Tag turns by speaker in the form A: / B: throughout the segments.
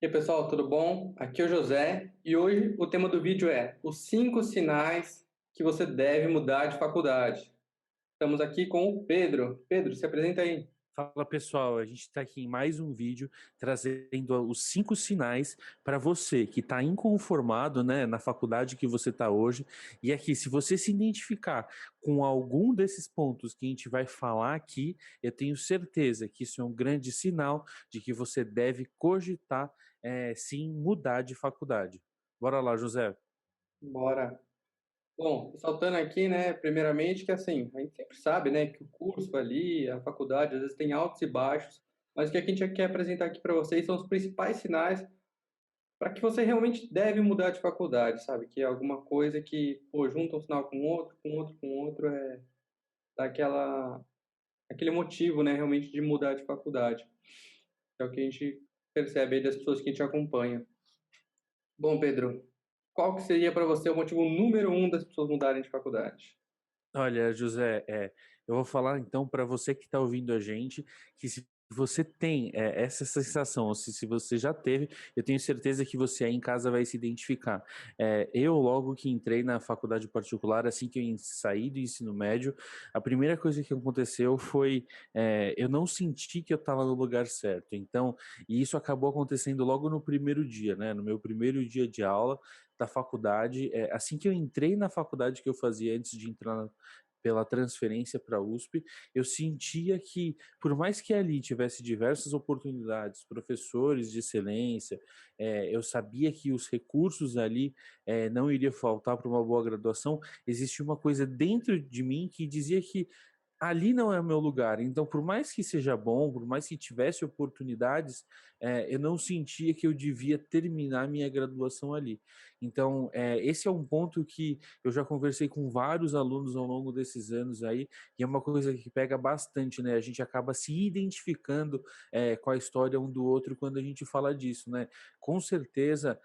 A: E aí, pessoal, tudo bom? Aqui é o José e hoje o tema do vídeo é os 5 sinais que você deve mudar de faculdade. Estamos aqui com o Pedro. Pedro, se apresenta aí.
B: Fala pessoal, a gente está aqui em mais um vídeo trazendo os 5 sinais para você que está inconformado, né, na faculdade que você está hoje. E aqui, se você se identificar com algum desses pontos que a gente vai falar aqui, eu tenho certeza que isso é um grande sinal de que você deve cogitar, sim, mudar de faculdade. Bora lá, José.
A: Bora. Bom, ressaltando aqui, né, primeiramente que assim, a gente sempre sabe, né, que o curso ali, a faculdade, às vezes tem altos e baixos, mas o que a gente quer apresentar aqui para vocês são os principais sinais para que você realmente deve mudar de faculdade, sabe? Que é alguma coisa que, pô, junta um sinal com outro, com outro, com outro, dá aquele motivo, né, realmente de mudar de faculdade. É o que a gente percebe aí das pessoas que a gente acompanha. Bom, Pedro, qual que seria para você o motivo número um das pessoas mudarem de faculdade?
B: Olha, José, eu vou falar então para você que está ouvindo a gente que se você tem essa sensação, ou se você já teve, eu tenho certeza que você aí em casa vai se identificar. Eu, logo que entrei na faculdade particular, assim que eu saí do ensino médio, a primeira coisa que aconteceu foi eu não senti que eu estava no lugar certo. Então, e isso acabou acontecendo logo no primeiro dia, né? No meu primeiro dia de aula da faculdade, assim que eu entrei na faculdade que eu fazia antes de entrar pela transferência para a USP, eu sentia que, por mais que ali tivesse diversas oportunidades, professores de excelência, eu sabia que os recursos ali não iriam faltar para uma boa graduação, existia uma coisa dentro de mim que dizia que ali não é o meu lugar. Então, por mais que seja bom, por mais que tivesse oportunidades, eu não sentia que eu devia terminar minha graduação ali. Então, esse é um ponto que eu já conversei com vários alunos ao longo desses anos aí, e é uma coisa que pega bastante, né? A gente acaba se identificando com a história um do outro quando a gente fala disso, né? Com certeza,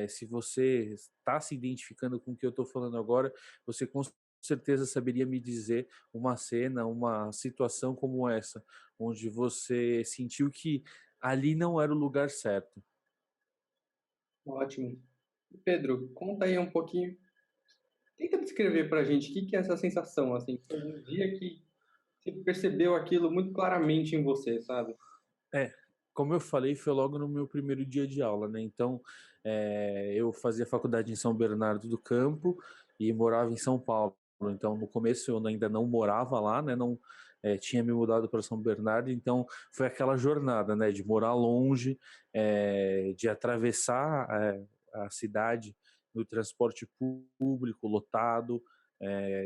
B: se você está se identificando com o que eu estou falando agora, você com certeza saberia me dizer uma cena, uma situação como essa, onde você sentiu que ali não era o lugar certo.
A: Ótimo. Pedro, conta aí um pouquinho, tenta descrever para a gente o que que é essa sensação, assim, foi um dia que você percebeu aquilo muito claramente em você, sabe?
B: É, como eu falei, foi logo no meu primeiro dia de aula, né? Então, eu fazia faculdade em São Bernardo do Campo e morava em São Paulo. Então, no começo eu ainda não morava lá, né? Não, tinha me mudado para São Bernardo, então foi aquela jornada, né? De morar longe, de atravessar a cidade no transporte público lotado,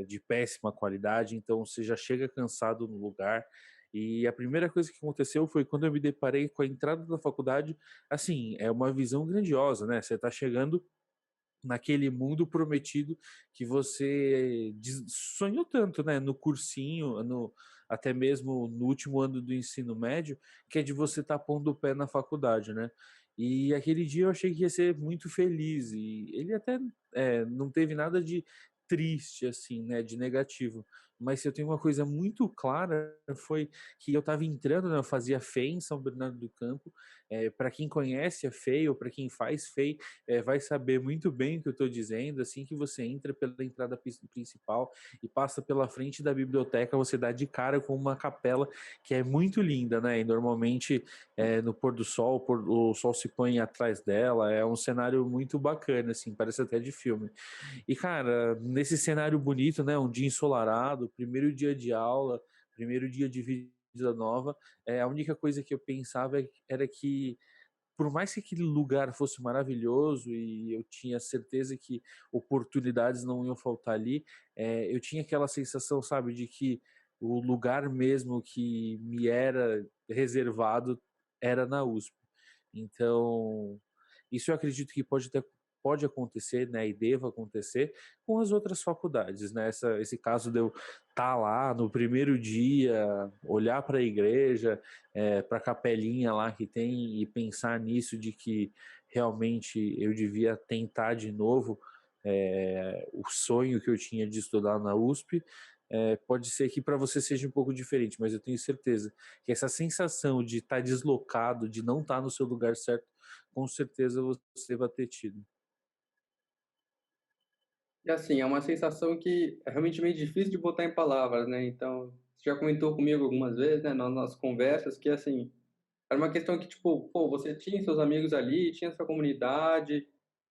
B: de péssima qualidade. Então, você já chega cansado no lugar. E a primeira coisa que aconteceu foi quando eu me deparei com a entrada da faculdade, assim, é uma visão grandiosa, né? Você está chegando naquele mundo prometido que você sonhou tanto, né? No cursinho, até mesmo no último ano do ensino médio, que é de você estar pondo o pé na faculdade, né? E aquele dia eu achei que ia ser muito feliz, e ele até não teve nada de triste, assim, né? De negativo. Mas se eu tenho uma coisa muito clara, foi que eu estava entrando, né? Eu fazia FEI em São Bernardo do Campo. Para quem conhece a FEI ou para quem faz FEI, vai saber muito bem o que eu estou dizendo. Assim que você entra pela entrada principal e passa pela frente da biblioteca, você dá de cara com uma capela que é muito linda, né? E normalmente no pôr do sol, o sol se põe atrás dela, é um cenário muito bacana, assim, parece até de filme. E cara, nesse cenário bonito, né? Um dia ensolarado, primeiro dia de aula, primeiro dia de vida nova, a única coisa que eu pensava era que por mais que aquele lugar fosse maravilhoso e eu tinha certeza que oportunidades não iam faltar ali, eu tinha aquela sensação, sabe, de que o lugar mesmo que me era reservado era na USP. Então, isso eu acredito que pode acontecer, né, e deva acontecer com as outras faculdades, né? Esse caso de eu estar lá no primeiro dia, olhar para a igreja, para a capelinha lá que tem e pensar nisso de que realmente eu devia tentar de novo o sonho que eu tinha de estudar na USP. Pode ser que para você seja um pouco diferente, mas eu tenho certeza que essa sensação de estar deslocado, de não estar no seu lugar certo, com certeza você vai ter tido.
A: E assim, é uma sensação que é realmente meio difícil de botar em palavras, né, então, você já comentou comigo algumas vezes, né, nas nossas conversas que, assim, era uma questão que, tipo, pô, você tinha seus amigos ali, tinha sua comunidade,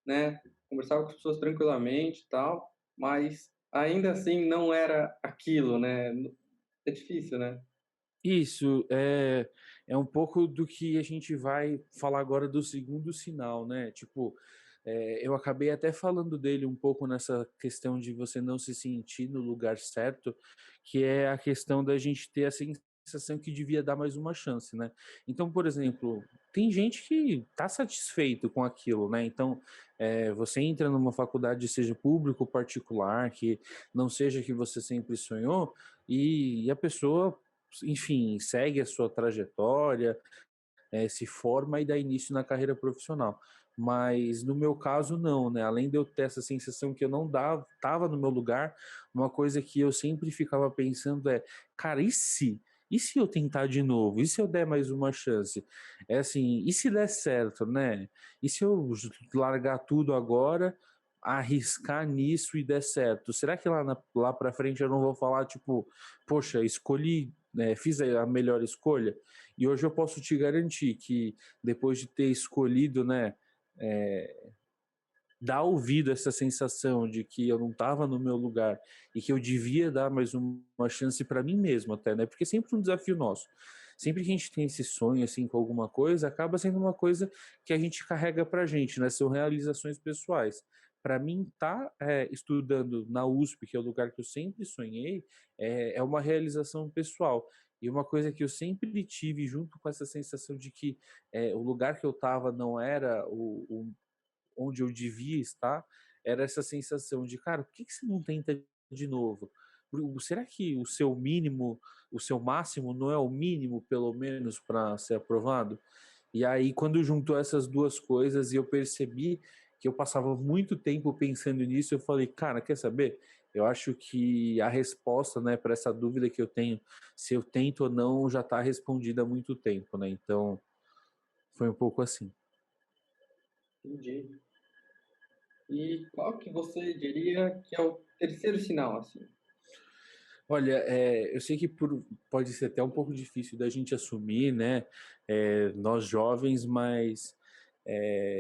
A: né, conversava com as pessoas tranquilamente e tal, mas ainda assim não era aquilo, né, é difícil, né.
B: Isso, é um pouco do que a gente vai falar agora do segundo sinal, né, tipo, eu acabei até falando dele um pouco nessa questão de você não se sentir no lugar certo, que é a questão da gente ter a sensação que devia dar mais uma chance, né. Então, por exemplo, tem gente que tá satisfeito com aquilo, né, então, você entra numa faculdade, seja público ou particular, que não seja que você sempre sonhou, e a pessoa enfim, segue a sua trajetória, se forma e dá início na carreira profissional. Mas no meu caso não, né? Além de eu ter essa sensação que eu não dava, estava no meu lugar, uma coisa que eu sempre ficava pensando é, cara, e se? E se eu tentar de novo? E se eu der mais uma chance? É assim, e se der certo, né? E se eu largar tudo agora, arriscar nisso e der certo? Será que lá para frente eu não vou falar, tipo, poxa, escolhi, né, fiz a melhor escolha? E hoje eu posso te garantir que depois de ter escolhido, né, é, dar ouvido a essa sensação de que eu não estava no meu lugar e que eu devia dar mais uma chance para mim mesmo até, né? Porque é sempre um desafio nosso. Sempre que a gente tem esse sonho assim com alguma coisa, acaba sendo uma coisa que a gente carrega pra gente, né? São realizações pessoais. Para mim, estudando na USP, que é o lugar que eu sempre sonhei, é uma realização pessoal. E uma coisa que eu sempre tive junto com essa sensação de que o lugar que eu estava não era onde eu devia estar, era essa sensação de, cara, por que você não tenta de novo? Será que o seu mínimo, o seu máximo não é o mínimo, pelo menos, para ser aprovado? E aí, quando juntou essas duas coisas e eu percebi que eu passava muito tempo pensando nisso, eu falei, cara, quer saber? Eu acho que a resposta, né, para essa dúvida que eu tenho, se eu tento ou não, já está respondida há muito tempo, né? Então, foi um pouco assim.
A: Entendi. E qual que você diria que é o terceiro sinal, assim?
B: Olha, eu sei que pode ser até um pouco difícil da gente assumir, né, nós jovens, mas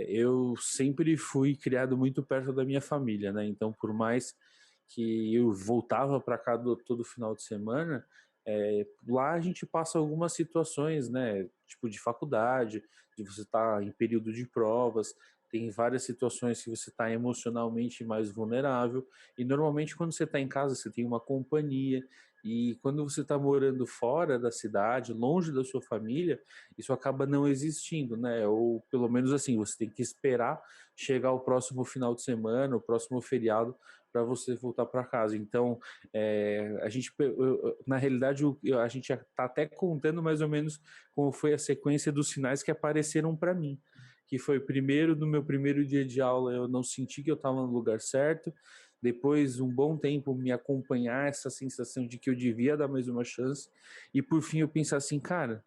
B: eu sempre fui criado muito perto da minha família, né? Então, por mais que eu voltava para cá todo final de semana, lá a gente passa algumas situações, né? Tipo de faculdade, de você estar em período de provas, tem várias situações que você está emocionalmente mais vulnerável. E normalmente quando você está em casa, você tem uma companhia. E quando você está morando fora da cidade, longe da sua família, isso acaba não existindo, né? Ou pelo menos assim, você tem que esperar chegar o próximo final de semana, o próximo feriado, para você voltar para casa. Então, a gente, na realidade, a gente está até contando mais ou menos como foi a sequência dos sinais que apareceram para mim. Que foi primeiro, no meu primeiro dia de aula, eu não senti que eu estava no lugar certo. Depois, um bom tempo, me acompanhar essa sensação de que eu devia dar mais uma chance. E por fim, eu pensar assim, cara,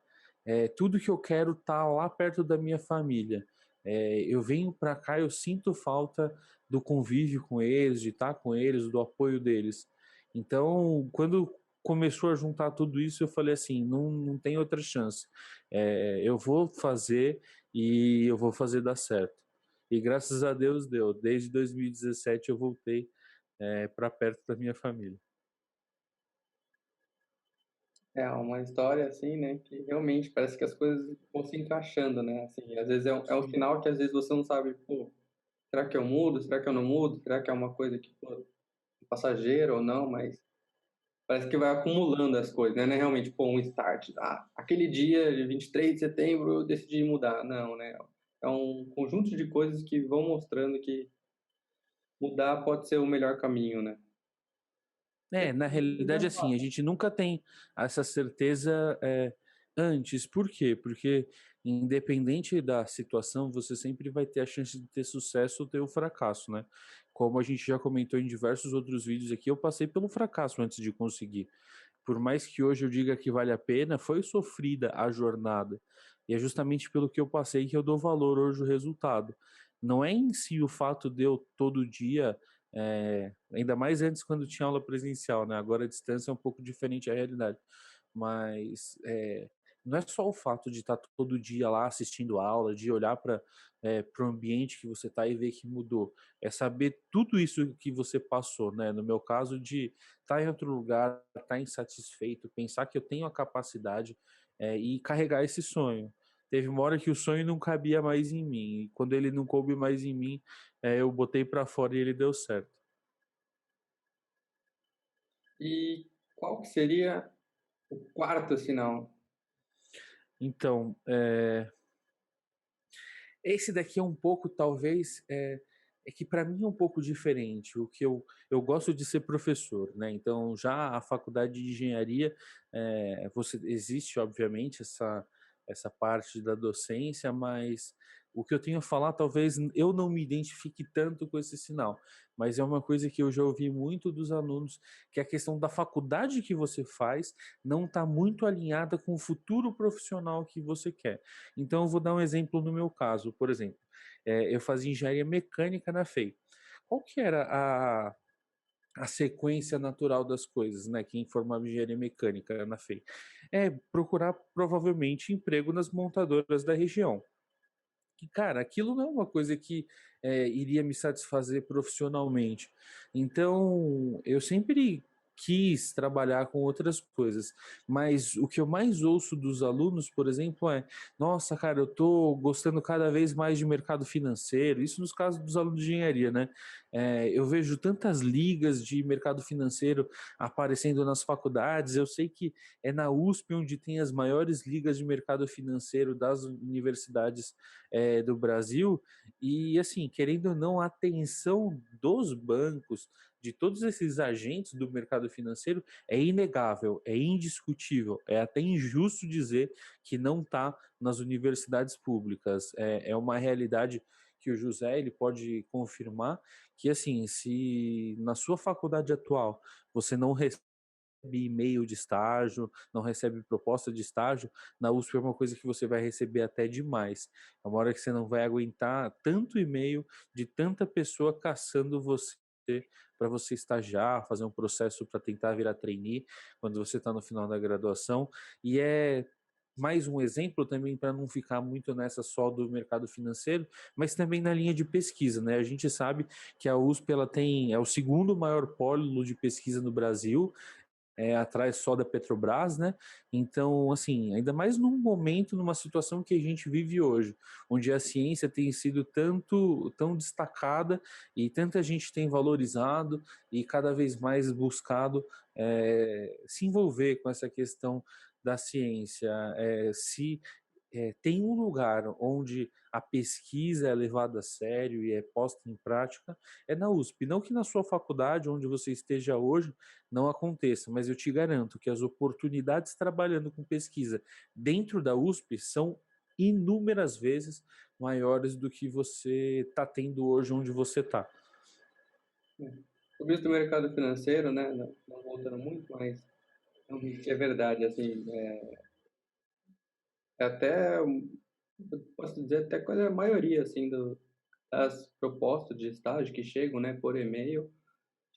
B: tudo que eu quero tá lá perto da minha família. Eu venho para cá, eu sinto falta do convívio com eles, de estar com eles, do apoio deles. Então, quando começou a juntar tudo isso, eu falei assim, não tem outra chance. Eu vou fazer e eu vou fazer dar certo. E graças a Deus deu. Desde 2017 eu voltei para perto da minha família.
A: É uma história, assim, né, que realmente parece que as coisas vão se encaixando, né, assim, às vezes é um
B: Sim.
A: sinal que às vezes você não sabe: "Pô, será que eu mudo? Será que eu não mudo? Será que é uma coisa que, pô, é passageira ou não?", mas parece que vai acumulando as coisas, né, não é realmente, pô, um start, aquele dia de 23 de setembro eu decidi mudar, não, né, é um conjunto de coisas que vão mostrando que mudar pode ser o melhor caminho, né.
B: Na realidade, assim, a gente nunca tem essa certeza antes. Por quê? Porque independente da situação, você sempre vai ter a chance de ter sucesso ou ter o fracasso, né? Como a gente já comentou em diversos outros vídeos aqui, eu passei pelo fracasso antes de conseguir. por mais que hoje eu diga que vale a pena, foi sofrida a jornada. E é justamente pelo que eu passei que eu dou valor hoje ao resultado. Não é em si o fato de eu todo dia, ainda mais antes quando tinha aula presencial, né? Agora a distância é um pouco diferente a realidade. Mas não é só o fato de estar todo dia lá assistindo aula, de olhar para o ambiente que você está e ver que mudou. É saber tudo isso que você passou, né? No meu caso, de estar em outro lugar, estar insatisfeito, pensar que eu tenho a capacidade e carregar esse sonho. Teve uma hora que o sonho não cabia mais em mim, e quando ele não coube mais em mim, eu botei para fora e ele deu certo.
A: E qual que seria o quarto sinal?
B: Então, esse daqui é um pouco, talvez, é que para mim é um pouco diferente. O que eu gosto de ser professor, né? Então, já a faculdade de engenharia, você existe, obviamente, essa parte da docência, mas o que eu tenho a falar, talvez eu não me identifique tanto com esse sinal, mas é uma coisa que eu já ouvi muito dos alunos, que é a questão da faculdade que você faz não está muito alinhada com o futuro profissional que você quer. Então, eu vou dar um exemplo no meu caso. Por exemplo, eu fazia engenharia mecânica na FEI. Qual que era a sequência natural das coisas, né? Quem formava engenharia mecânica na FEI? É procurar provavelmente emprego nas montadoras da região. Que, cara, aquilo não é uma coisa que iria me satisfazer profissionalmente. Então, eu sempre quis trabalhar com outras coisas, mas o que eu mais ouço dos alunos, por exemplo, é: nossa, cara, eu tô gostando cada vez mais de mercado financeiro. Isso nos casos dos alunos de engenharia, né? Eu vejo tantas ligas de mercado financeiro aparecendo nas faculdades. Eu sei que é na USP onde tem as maiores ligas de mercado financeiro das universidades do Brasil, e assim, querendo ou não, a atenção dos bancos, de todos esses agentes do mercado financeiro, é inegável, é indiscutível, é até injusto dizer que não está nas universidades públicas. É uma realidade que o José ele pode confirmar que assim, se na sua faculdade atual você não e-mail de estágio, não recebe proposta de estágio, na USP é uma coisa que você vai receber até demais. É uma hora que você não vai aguentar tanto e-mail de tanta pessoa caçando você para você estagiar, fazer um processo para tentar virar trainee quando você está no final da graduação. E é mais um exemplo também para não ficar muito nessa só do mercado financeiro, mas também na linha de pesquisa, né? A gente sabe que a USP ela é o segundo maior polo de pesquisa no Brasil, atrás só da Petrobras, né? Então, assim, ainda mais num momento, numa situação que a gente vive hoje, onde a ciência tem sido tão destacada e tanta gente tem valorizado e cada vez mais buscado se envolver com essa questão da ciência, se tem um lugar onde a pesquisa é levada a sério e é posta em prática, é na USP. Não que na sua faculdade, onde você esteja hoje, não aconteça, mas eu te garanto que as oportunidades trabalhando com pesquisa dentro da USP são inúmeras vezes maiores do que você está tendo hoje onde você está.
A: Sobre isso do mercado financeiro, né? Não voltando muito, mas realmente é verdade, assim, é até, eu posso dizer até quase a maioria, assim, das propostas de estágio que chegam, né, por e-mail,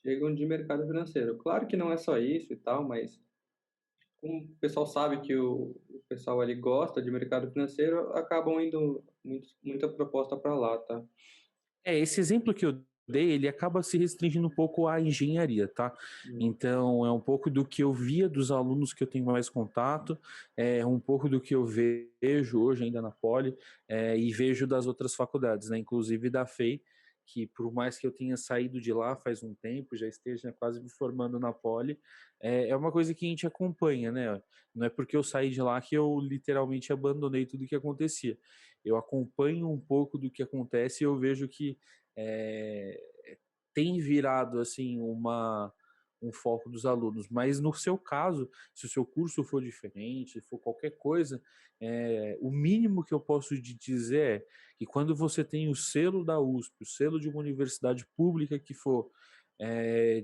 A: chegam de mercado financeiro. Claro que não é só isso e tal, mas como o pessoal sabe que o pessoal ali gosta de mercado financeiro, acabam indo muita proposta para lá, tá?
B: Esse exemplo que eu dei, ele acaba se restringindo um pouco à engenharia, tá? Então, é um pouco do que eu via dos alunos que eu tenho mais contato, é um pouco do que eu vejo hoje ainda na Poli, e vejo das outras faculdades, né? Inclusive da FEI, que por mais que eu tenha saído de lá faz um tempo, já esteja quase me formando na Poli, é uma coisa que a gente acompanha, né? Não é porque eu saí de lá que eu literalmente abandonei tudo o que acontecia. Eu acompanho um pouco do que acontece e eu vejo que é, tem virado assim um foco dos alunos. Mas no seu caso, se o seu curso for diferente, se for qualquer coisa, o mínimo que eu posso te dizer é que quando você tem o selo da USP, o selo de uma universidade pública que for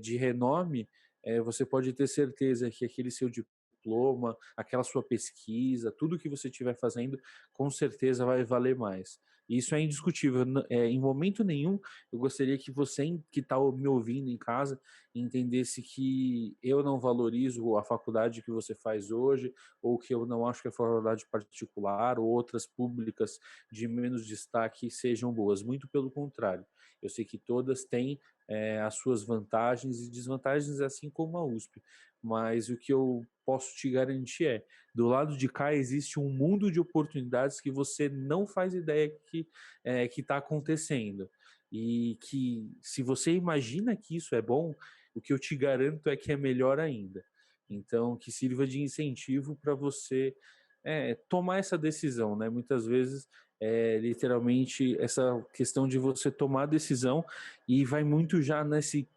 B: de renome, você pode ter certeza que aquele seu diploma, aquela sua pesquisa, tudo que você estiver fazendo, com certeza vai valer mais. Isso é indiscutível. Em momento nenhum, eu gostaria que você que está me ouvindo em casa entendesse que eu não valorizo a faculdade que você faz hoje, ou que eu não acho que a faculdade particular ou outras públicas de menos destaque sejam boas. Muito pelo contrário. Eu sei que todas têm as suas vantagens e desvantagens, assim como a USP. Mas o que eu posso te garantir do lado de cá existe um mundo de oportunidades que você não faz ideia que está acontecendo. E que, se você imagina que isso é bom, o que eu te garanto é que é melhor ainda. Então, que sirva de incentivo para você tomar essa decisão, né? Muitas vezes literalmente essa questão de você tomar a decisão e vai muito já nesse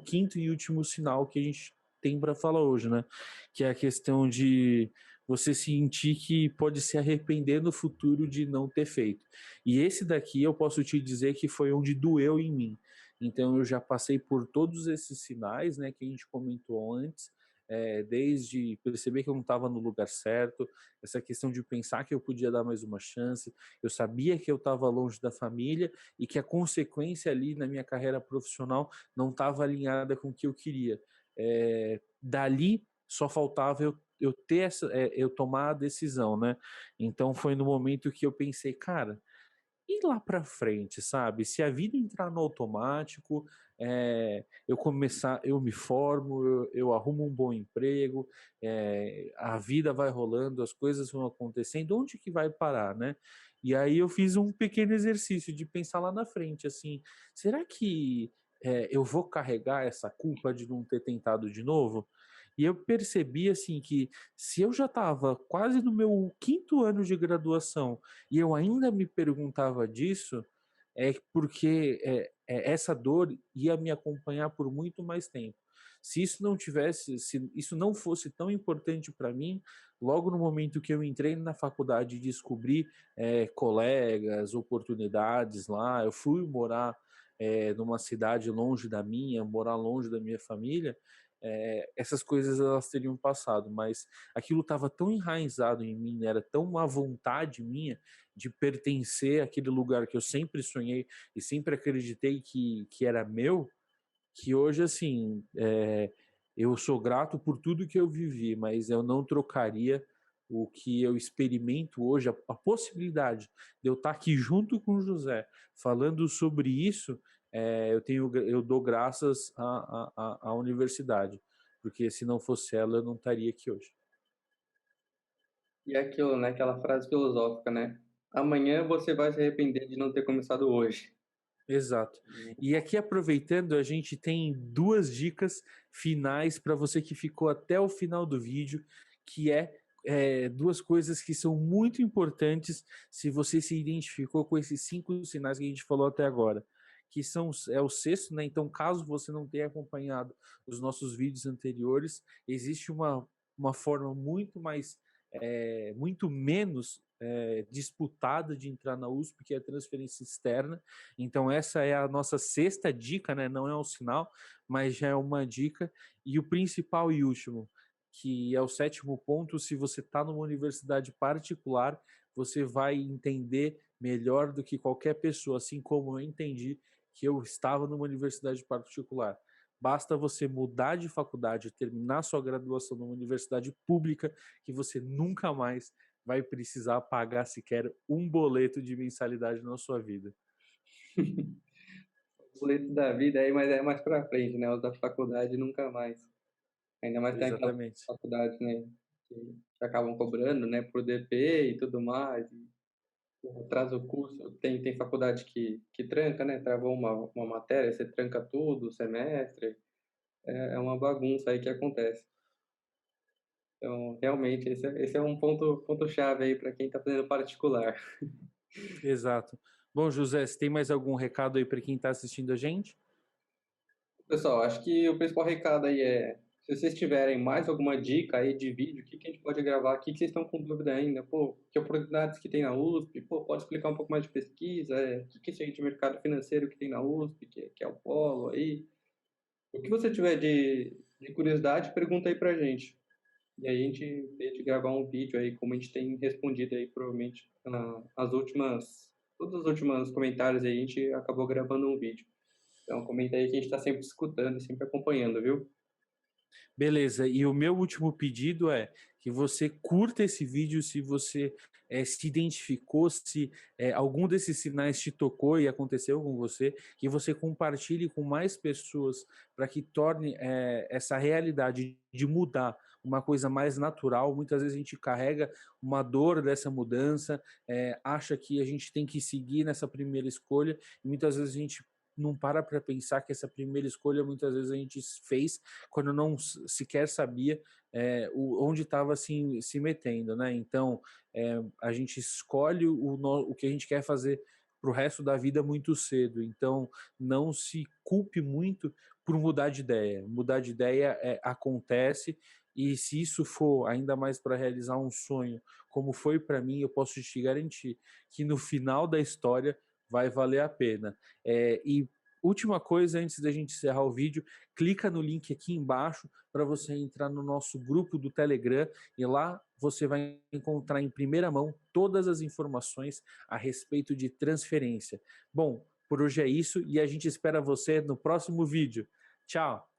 B: quinto e último sinal que a gente tem para falar hoje, né? Que é a questão de você sentir que pode se arrepender no futuro de não ter feito. E esse daqui eu posso te dizer que foi onde doeu em mim. Então eu já passei por todos esses sinais, né, que a gente comentou antes, desde perceber que eu não estava no lugar certo, essa questão de pensar que eu podia dar mais uma chance, eu sabia que eu estava longe da família e que a consequência ali na minha carreira profissional não estava alinhada com o que eu queria. Dali só faltava eu ter eu tomar a decisão, né? Então foi no momento que eu pensei, cara, e lá para frente, sabe? Se a vida entrar no automático, eu me formo, eu arrumo um bom emprego, a vida vai rolando, as coisas vão acontecendo, onde que vai parar, né? E aí eu fiz um pequeno exercício de pensar lá na frente, assim, será que eu vou carregar essa culpa de não ter tentado de novo? E eu percebi assim que se eu já estava quase no meu quinto ano de graduação e eu ainda me perguntava disso, é porque essa dor ia me acompanhar por muito mais tempo. Se isso não tivesse, se isso não fosse tão importante para mim, logo no momento que eu entrei na faculdade e descobri colegas, oportunidades lá, eu fui morar numa cidade longe da minha, morar longe da minha família, essas coisas elas teriam passado, mas aquilo estava tão enraizado em mim, né? Era tão uma vontade minha de pertencer àquele lugar que eu sempre sonhei e sempre acreditei que era meu, que hoje, assim, eu sou grato por tudo que eu vivi, mas eu não trocaria o que eu experimento hoje, a possibilidade de eu estar aqui junto com o José, falando sobre isso, eu dou graças à universidade, porque se não fosse ela, eu não estaria aqui hoje.
A: E é aquilo, né, aquela frase filosófica, né? Amanhã você vai se arrepender de não ter começado hoje.
B: Exato. E aqui aproveitando, a gente tem duas dicas finais para você que ficou até o final do vídeo, que duas coisas que são muito importantes se você se identificou com esses 5 sinais que a gente falou até agora, que é o sexto, né? Então, caso você não tenha acompanhado os nossos vídeos anteriores, existe uma forma muito menos disputada de entrar na USP, que é a transferência externa. Então, essa é a nossa sexta dica, né? Não é um sinal, mas já é uma dica. E o principal e último, que é o sétimo ponto, se você está numa universidade particular, você vai entender melhor do que qualquer pessoa, assim como eu entendi que eu estava numa universidade particular. Basta você mudar de faculdade, terminar sua graduação numa universidade pública, que você nunca mais vai precisar pagar sequer um boleto de mensalidade na sua vida.
A: O boleto da vida aí, mas é mais pra frente, né? Os da faculdade nunca mais. Ainda mais tem aquelas
B: Exatamente.
A: faculdades, né, que acabam cobrando, né, por DP e tudo mais. Atrasa o curso. Tem faculdade que tranca, né? Travou uma matéria, você tranca tudo, o semestre. É uma bagunça aí que acontece. Então, realmente, esse é um ponto-chave aí para quem está fazendo particular.
B: Exato. Bom, José, você tem mais algum recado aí para quem está assistindo a gente?
A: Pessoal, acho que o principal recado aí é, se vocês tiverem mais alguma dica aí de vídeo, o que que a gente pode gravar aqui, que vocês estão com dúvida ainda, pô, que oportunidades que tem na USP, pô, pode explicar um pouco mais de pesquisa, o que que é isso aí de mercado financeiro que tem na USP, que é o polo aí. O que você tiver de curiosidade, pergunta aí pra gente. E aí a gente tenta gravar um vídeo aí, como a gente tem respondido aí, provavelmente, todos os últimos comentários aí, a gente acabou gravando um vídeo. Então comenta aí que a gente está sempre escutando e sempre acompanhando, viu?
B: Beleza, e o meu último pedido é que você curta esse vídeo se você se identificou, se algum desses sinais te tocou e aconteceu com você, que você compartilhe com mais pessoas para que torne essa realidade de mudar uma coisa mais natural. Muitas vezes a gente carrega uma dor dessa mudança, acha que a gente tem que seguir nessa primeira escolha, e muitas vezes a gente não para pensar que essa primeira escolha muitas vezes a gente fez quando não sequer sabia onde estava se metendo, né? Então, a gente escolhe o que a gente quer fazer para o resto da vida muito cedo. Então, não se culpe muito por mudar de ideia. Mudar de ideia acontece, e se isso for ainda mais para realizar um sonho, como foi para mim, eu posso te garantir que no final da história vai valer a pena. E última coisa, antes da gente encerrar o vídeo, clica no link aqui embaixo para você entrar no nosso grupo do Telegram, e lá você vai encontrar em primeira mão todas as informações a respeito de transferência. Bom, por hoje é isso e a gente espera você no próximo vídeo. Tchau!